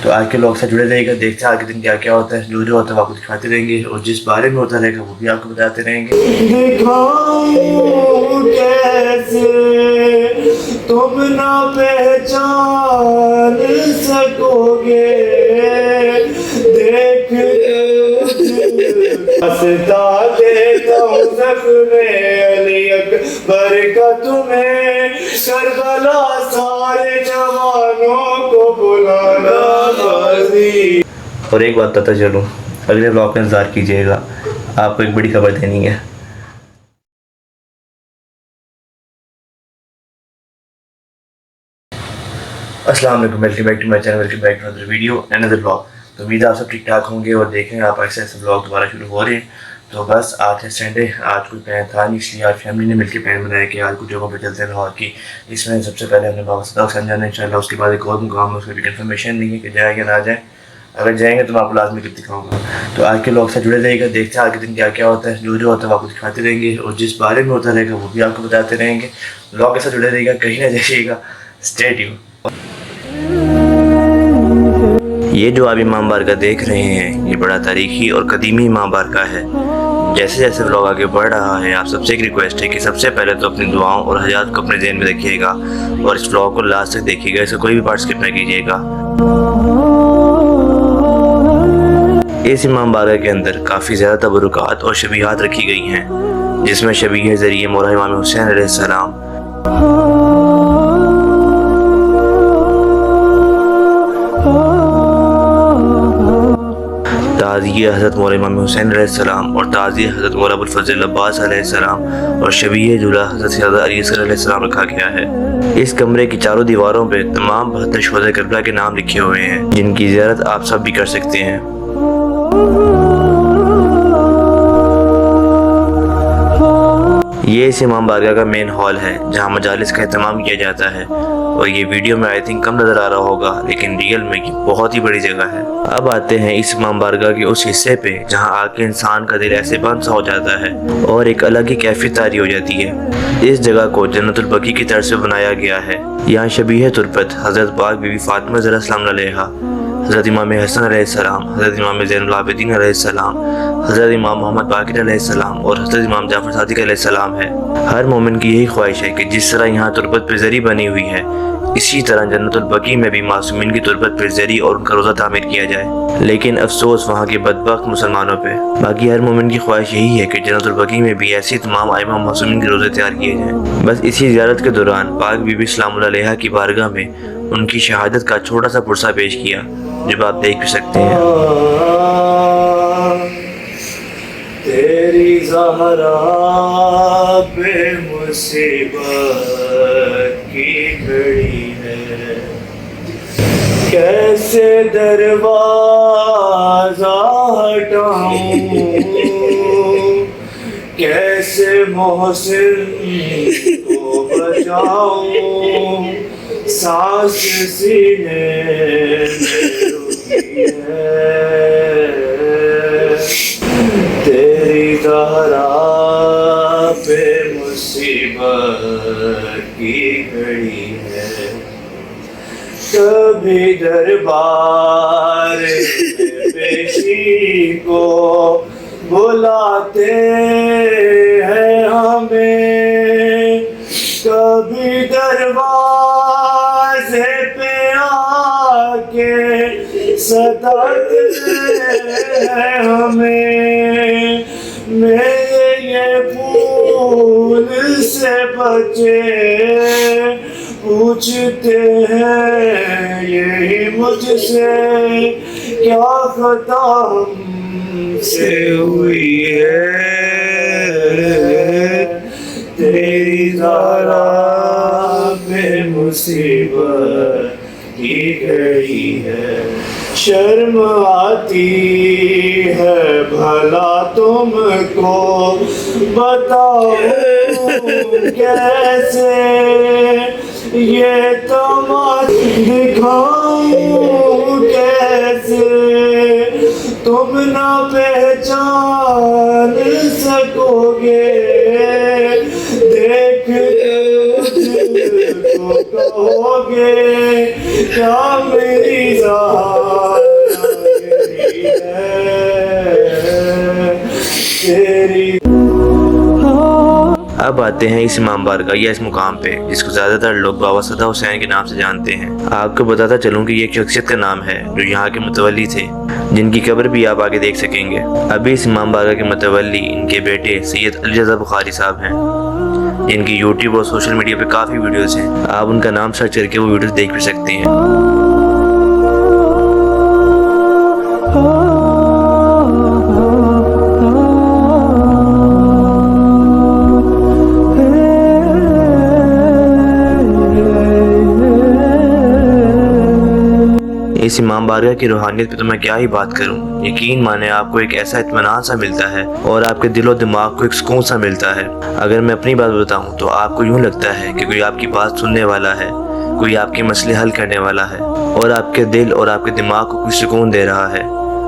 तो आज के लोग से जुड़े रहेगा, देखते हैं आगे दिन क्या क्या होता है, जो जो होता है वो आपको दिखाते रहेंगे और जिस बारे में होता रहेगा वो भी आपको बताते रहेंगे। कैसे तुम ना पहचान सकोगे, देख हंसता देखता हूँ ज़ख्मे अली अकबर का तुम्हें, करबला सारे जवानों को बुलाना बाजी। और एक बात पता चलूं, अगले ब्लॉग का इंतज़ार कीजिएगा, आपको एक बड़ी खबर देनी है। अस्सलाम वालेकुम, welcome back to my channel, welcome back to another video and another blog. तो उम्मीद है आप सब ठीक ठाक होंगे और देखें आप ऐसे ऐसे ब्लॉग दोबारा शुरू हो रहे हैं। तो बस आज है संडे, आज कोई प्लान था नहीं, इसलिए आज फैमिली ने मिलकर प्लान बनाया कि आज कुछ जगहों पर चलते हैं लाहौर की। इसमें सबसे पहले हमने बाबा सदाक खान जाना है इंशाल्लाह, उसके बाद एक और मुकाम है, उसकी भी कंफर्मेशन नहीं है कि जाए या ना जाए। अगर जाएंगे तो मैं आपको लाजमी क्लिप दिखाऊंगा। तो आज के लोग से जुड़े रहेगा, देखते हैं आगे दिन क्या क्या होता है, जो जो होता है वो आपको दिखाते रहेंगे और जिस बारे में होता रहेगा वो भी आपको बताते रहेंगे। ब्लॉग के साथ जुड़े रहेगा, कहीं ना जाइएगा, स्टे ट्यून्ड। ये जो आप इमाम बारगाह देख रहे हैं, ये बड़ा तारीखी और कदीमी इमाम बारगाह है। जैसे जैसे व्लॉग आगे बढ़ रहा है, आप सबसे एक रिक्वेस्ट है कि सबसे पहले तो अपनी दुआओं और हजात को अपने ज़हन में रखिएगा और इस व्लॉग को लास्ट तक देखिएगा, इसका कोई भी पार्ट स्किप न कीजिएगा। इस इमाम बारगाह के अंदर काफ़ी ज़्यादा तबरुकात और शबीहात रखी गई हैं, जिसमें शबीह ज़रिए मौला इमाम हुसैन अलैहिस्सलाम, ताज़िया हज़रत मौला इमाम हुसैन अलैहिस्सलाम और ताज़िया हज़रत मौला अबुल फज़ल अब्बास अलैहिस्सलाम और शबीह जुला हज़रत सैयदा अली अस्ग़र अलैहिस्सलाम रखा गया है। इस कमरे की चारों दीवारों पे तमाम 72 शुहदा करबला के नाम लिखे हुए हैं, जिनकी ज़ियारत आप सब भी कर सकते हैं। ये इस इमाम बारगाह का मेन हॉल है जहाँ मजालिस का एहतमाम किया जाता है और ये वीडियो में आई थिंक कम नज़र आ रहा होगा, लेकिन रियल में ये बहुत ही बड़ी जगह है। अब आते हैं इस इमाम बारगाह के उस हिस्से पे जहाँ आके इंसान का दिल ऐसे बंद सा हो जाता है और एक अलग ही कैफियत तारी हो जाती है। इस जगह को जन्नतुल बकी की तरफ से बनाया गया है। यहाँ शबीह तुरबत हज़रत पाक बीबी फातिमा ज़हरा सलाम अलैहा, हज़रत इमाम हसन अलैहिस्सलाम, हज़रत इमाम ज़ैनुल आबिदीन अलैहिस्सलाम, हज़रत इमाम मोहम्मद बाक़िर अलैहिस्सलाम और हज़रत इमाम जाफ़र सादिक़ अलैहिस्सलाम है। हर मोमिन की यही ख्वाहिश है कि जिस तरह यहाँ तुरबत पे ज़री बनी हुई है, इसी तरह जन्नतुल बकी में भी मासूमीन की तुरबत पे ज़री और उनका रोज़ा तामीर किया जाए। लेकिन अफसोस वहाँ के बदबख्त मुसलमानों पे। बाकी हर मोमिन की ख्वाहिश यही है कि जन्नतुल बकी में भी ऐसी तमाम आइमा मासूमीन के रोज़े तैयार किए जाएँ। बस इसी ज़ियारत के दौरान पाक बीबी सलाम अलैहा की बारगाह में उनकी शहादत का छोटा सा पुरसा पेश किया, जब आप देख भी सकते हैं। तेरी ज़हरा पे मुसीबत की घड़ी है, कैसे दरवाज़ा हटाऊं, कैसे मोहसिन को बचाऊं, सांस सीने में रुकी है, तेरी ज़हरा पे मुसीबत की घड़ी है। कभी दरबार में पेशी को बुलाते हैं हमें, कभी दरवाजे पे आके सताते हैं हमें। मेरे ये फूल से बचे पूछते हैं यही मुझसे, क्या खता हमसे हुई है, तेरी ज़हरा पे मुसीबत की घड़ी है। शर्म आती है भला तुमको, बताओ कैसे ये तमाशा दिखाऊं, कैसे तुम ना पहचान सकोगे, देख को कहोगे क्या मेरी ज़ात अब आते हैं इस इमाम बारगाह या इस मुकाम पे जिसको ज़्यादातर लोग बाबा सदा हुसैन के नाम से जानते हैं। आपको बताता चलूँ कि ये एक शख्सियत का नाम है जो यहाँ के मुतवल्ली थे, जिनकी कब्र भी आप आगे देख सकेंगे। अभी इस इमाम बारगाह के मुतवल्ली इनके बेटे सैयद अली रज़ा बुखारी साहब हैं, जिनकी यूट्यूब और सोशल मीडिया पे काफ़ी वीडियोज़ हैं। आप उनका नाम सर्च करके वो वीडियोज़ देख भी सकते हैं। इस इमाम बारगाह की रूहानियत पे तो मैं क्या ही बात करूं। यकीन माने आपको एक ऐसा इत्मीनान सा मिलता है और आपके दिलो दिमाग को एक सुकून सा मिलता है। अगर मैं अपनी बात बताऊं तो आपको यूं लगता है कि कोई आपकी बात सुनने वाला है, कोई आपके मसले हल करने वाला है और आपके दिल और आपके दिमाग को कुछ सुकून दे रहा है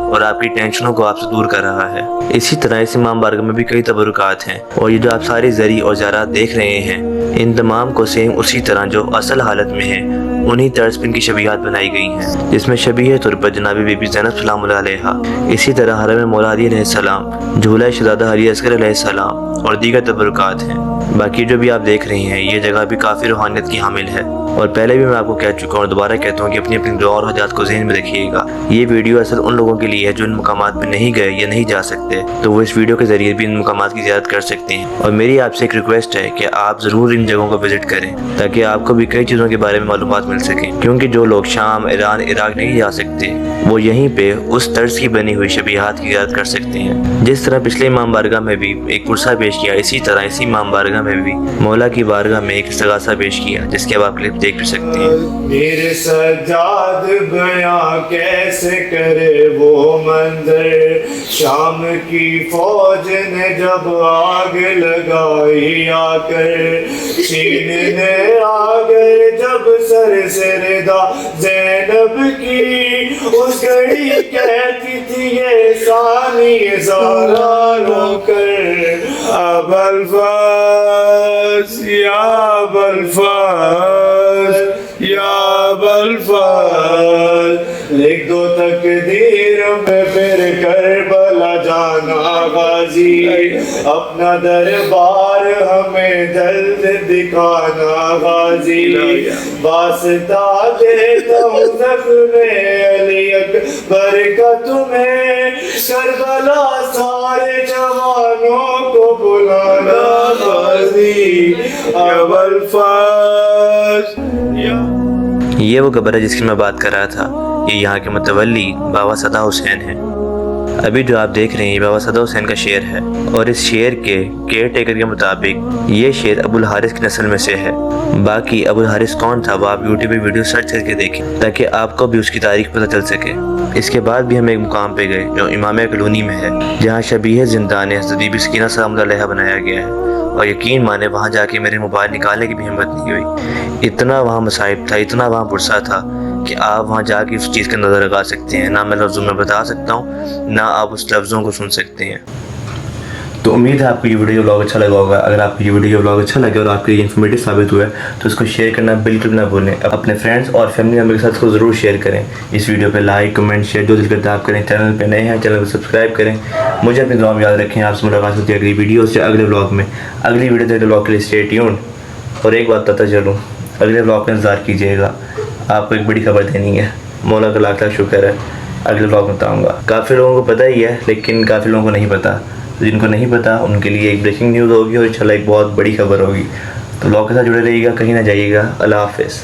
और आपकी टेंशनों को आपसे दूर कर रहा है। इसी तरह इस इमाम बारगाह में भी कई तबरुकात हैं और ये जो आप सारी जरी और ज़रात देख रहे हैं, इन तमाम को सेम उसी तरह जो असल हालत में है उन्हीं तर्ज पर इनकी शबीहात बनाई गई हैं, जिसमें शबीह तौर पर जनाबी बीबी ज़ैनब सलामुल्लाह अलैहा, इसी तरह हरम मौला अली अलैहिस्सलाम, झूला शहज़ादा अली असगर अलैहिस्सलाम और दीगर तबरुकात हैं। बाकी जो भी आप देख रहे हैं ये जगह भी काफ़ी रूहानियत की हामिल है और पहले भी मैं आपको कह चुका हूँ और दोबारा कहता हूँ कि अपनी अपनी दुआ और हजात को ज़हन में रखिएगा। ये वीडियो असल उन लोगों के लिए है जो इन मुकामात पे नहीं गए या नहीं जा सकते, तो वो इस वीडियो के ज़रिए भी इन मुकामात की ज़ियारत कर सकते हैं। और मेरी आपसे एक रिक्वेस्ट है कि आप ज़रूर इन जगहों को विज़िट करें ताकि आपको भी कई चीज़ों के बारे में मालूमात मिल सकें, क्योंकि जो लोग शाम, ईरान, इराक नहीं जा सकते वो यहीं पे उस तर्ज की बनी हुई शबीहात की ज़ियारत कर सकते हैं। जिस तरह पिछले इमाम बारगाह में भी एक पुरसा पेश किया, इसी तरह इसी इमाम बारगाह में भी मौला की बारगाह में एक इस्तगासा पेश किया, जिसके अब आप क्लिप देख भी सकते हैं। मेरे सज्जाद बयां कैसे करे वो मंजर, शाम की फौज ने जब आग लगाई आकर, छीनने आ गए जब सर से रिदा ज़ैनब की, उस घड़ी कहती थी ये सानी ज़ारा रोकर, अबुल फज़्ल या अबुल फज़्ल या अबुल फज़्ल, लिख दो तकदीर में फिर करबला जाना गाजी, अपना दरबार हमें जल्द दिखाना गाजी, वास्ता देता हूँ ज़ख्म-ए अली अकबर का तुम्हें, करबला सारे जवानों को बुलाना गाजी, अबुल फज़्ल। ये वो कब्र है जिसकी मैं बात कर रहा था। ये यहाँ के मुतवल्ली बाबा सदा हुसैन हैं। अभी जो आप देख रहे हैं ये बाबा सदा हुसैन का शेर है और इस शेर के केयर टेकर के मुताबिक ये शेर अबुल हारिस की नस्ल में से है। बाकी अबुल हारिस कौन था वो आप यूट्यूब पे वीडियो सर्च करके देखें ताकि आपको भी उसकी तारीख पता चल सके। इसके बाद भी हम एक मुकाम पे गए जो इमाम कॉलोनी में है, जहाँ शबीह ज़िंदान हज़रत बीबी सकीना सलामुल्लाह अलैहा बनाया गया है। और यकीन माने वहाँ जाके मेरे मोबाइल निकालने की भी हिम्मत नहीं हुई। इतना वहाँ मसाइब था, इतना वहाँ पुरसा था कि आप वहाँ जाके उस चीज़ का नज़र लगा सकते हैं। ना मैं लफ्ज़ों में बता सकता हूँ, ना आप उस लफ्ज़ों को सुन सकते हैं। तो उम्मीद है आपको ये वीडियो व्लॉग अच्छा लगा होगा। अगर आपको ये वीडियो व्लॉग अच्छा लगे और आपके लिए इन्फॉर्मेटिव साबित हुआ है तो इसको शेयर करना बिल्कुल ना भूलें। अपने फ्रेंड्स और फैमिली मेंबर के साथ इसको ज़रूर शेयर करें। इस वीडियो पे लाइक, कमेंट, शेयर जो दिल करता है आप करें। चैनल पे नए हैं चैनल को सब्सक्राइब करें। मुझे अपनी दुआ में याद रखें। आपसे मुलाकात होती है अगली वीडियो से, अगले व्लॉग में। अगली वीडियो तक व्लॉग के लिए स्टे ट्यून्ड। और एक बात बताता चलूँ, अगले व्लॉग का इंतज़ार कीजिएगा, आपको एक बड़ी खबर देनी है। मौला का लाख लाख शुक्र है, अगले व्लॉग में बताऊँगा। काफ़ी लोगों को पता ही है लेकिन काफ़ी लोगों को नहीं पता। जिनको नहीं पता उनके लिए एक ब्रेकिंग न्यूज़ होगी और इंशाल्लाह एक बहुत बड़ी खबर होगी। तो व्लॉग के साथ जुड़े रहिएगा, कहीं ना जाइएगा। अल्लाह हाफ़िज़।